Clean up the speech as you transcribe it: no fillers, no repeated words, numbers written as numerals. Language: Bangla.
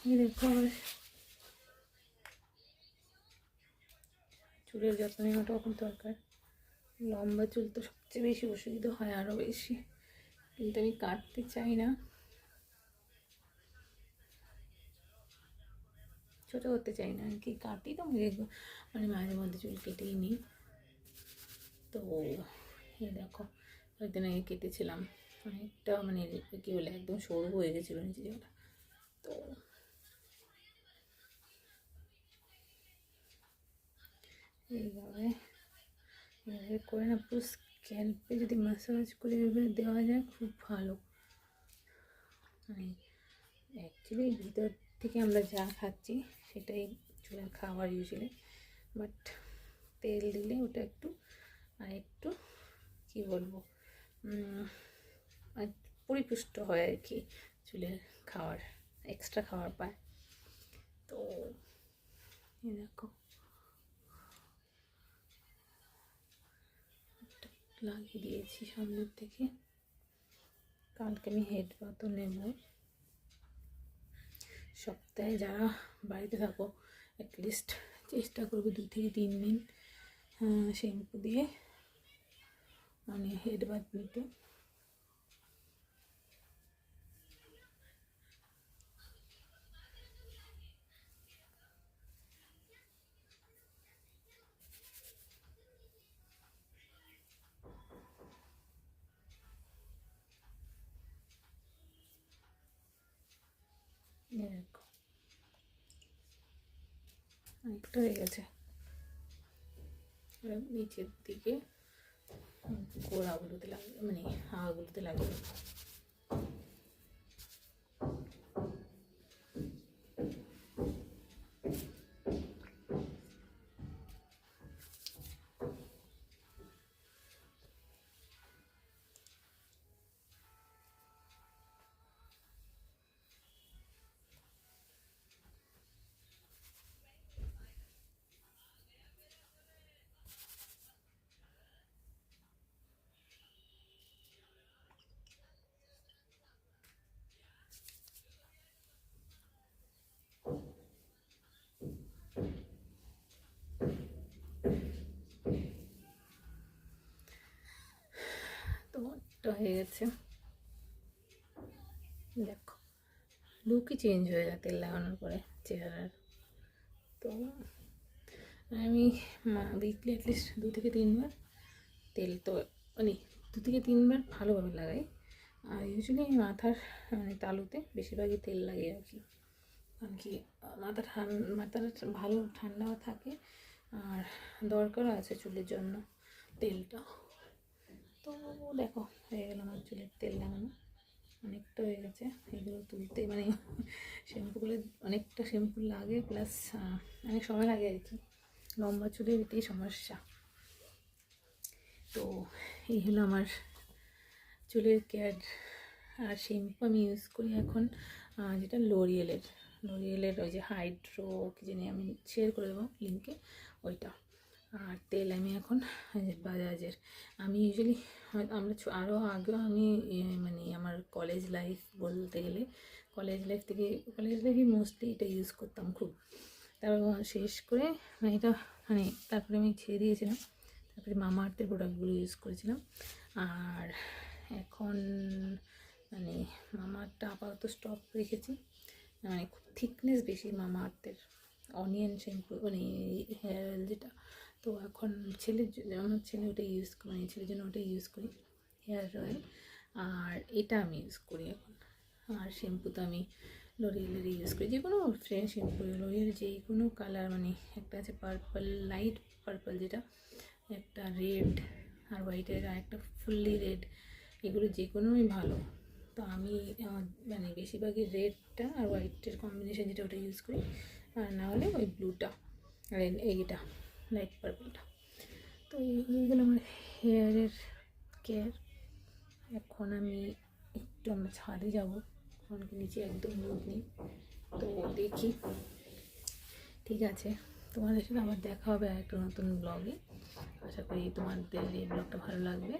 এই দেখো আবার চুলের যত্ন নেওয়াটা খুব দরকার। লম্বা চুল তো সবচেয়ে বেশি অসুবিধা হয়, আরও বেশি, কিন্তু আমি কাটতে চাই না, ছোটো করতে চাই না আর কি। কাটি তো মানে মাঝে মধ্যে চুল কেটেই নিই। তো এই দেখো কয়েকদিন আগে কেটেছিলাম, অনেকটা মানে কী বলে একদম সরু হয়ে গেছিলো নিচে জায়গাটা। তো এইভাবে এভাবে করে না পুরো স্ক্যাল্পে যদি ম্যাসাজ করে এভাবে দেওয়া যায় খুব ভালো। মানে অ্যাকচুয়ালি ভিতর থেকে আমরা যা খাচ্ছি সেটাই চুলের খাবার ইউজুয়ালি, বাট তেল দিলে ওটা একটু আর একটু কী বলবো পরিপুষ্ট হয় আর কি, চুলের খাবার এক্সট্রা খাবার পায়। তো দেখো লাগিয়ে দিয়েছি সামনের থেকে। কালকে আমি হেড বাথও নেব। সপ্তাহে যারা বাড়িতে থাকো অ্যাটলিস্ট চেষ্টা করবে 2 থেকে 3 দিন শ্যাম্পু দিয়ে মানে হেড বাথ নিতে। দেখো অনেকটা হয়ে গেছে, নিচের দিকে গোড়াগুলোতে লাগে মানে হাওয়াগুলোতে লাগে। তো হয়ে গেছে, দেখো লুকই চেঞ্জ হয়ে যায় তেল লাগানোর পরে চেহারার। তো আমি উইকলি অ্যাটলিস্ট 2 থেকে 3 বার তেল তো মানে 2 থেকে 3 বার ভালোভাবে লাগাই। আর ইউজুয়ালি আমি মাথার মানে তালুতে বেশিরভাগই তেল লাগে আর কি, কারণ কি মাথাটা ভালো ঠান্ডাও থাকে আর দরকারও আছে চুলের জন্য তেলটা। তো দেখো হয়ে গেল আমার চুলের তেল লাগানো, অনেকটা হয়ে গেছে। এগুলো তুলতে মানে শ্যাম্পুগুলো অনেকটা শ্যাম্পু লাগে, প্লাস অনেক সময় লাগে আর কি, লম্বা চুলের এটাই সমস্যা। তো এই হলো আমার চুলের কেয়ার। আর শ্যাম্পু আমি ইউজ করি এখন যেটা লোরিয়েলের ওই যে হাইড্রো কি জানি, আমি শেয়ার করে দেবো লিঙ্কে ওইটা। আর তেল আমি এখন বাজাজের। আমি ইউজুয়ালি আমরা আরও আগেও আমি মানে আমার কলেজ লাইফ বলতে গেলে কলেজ লাইফে মোস্টলি এটা ইউজ করতাম খুব। তারপর শেষ করে মানে এটা মানে তারপরে আমি ছেড়ে দিয়েছিলাম, তারপরে মামা আর্থের প্রোডাক্টগুলো ইউজ করেছিলাম। আর এখন মানে মামা আর্থটা আপাতত স্টপ রেখেছি, মানে খুব থিকনেস বেশি মামা আর্থের অনিয়ন শ্যাম্পু মানে হেয়ার অয়েল যেটা। তো এখন আমার ছেলে ওটা ইউজ মানে ছেলের জন্য ওটা ইউজ করি হেয়ার অয়েল, আর এটা আমি ইউজ করি এখন। আর শ্যাম্পু তো আমি লোরিয়েলের ইউজ করি, যে কোনো ফ্রেশ শ্যাম্পু লোরিয়েল যে কোনো কালার, মানে একটা আছে পার্পল লাইট পার্পল যেটা, একটা রেড আর হোয়াইটের, আর একটা ফুললি রেড, এগুলো যে কোনোই ভালো। তো আমি মানে বেশিরভাগই রেডটা আর হোয়াইটের কম্বিনেশন যেটা ওটা ইউজ করি, আর না হলে ওই ব্লুটা আর এইটা লাইট পার্পলটা। তো এইগুলো আমার হেয়ারের কেয়ার। এখন আমি একটু আমরা ছাদে যাবো, কারণ নিচে একদম রোদ নেই। তো দেখি, ঠিক আছে, তোমাদের সাথে আবার দেখা হবে একটা নতুন ব্লগে। আশা করি তোমাদের এই ব্লগটা ভালো লাগবে।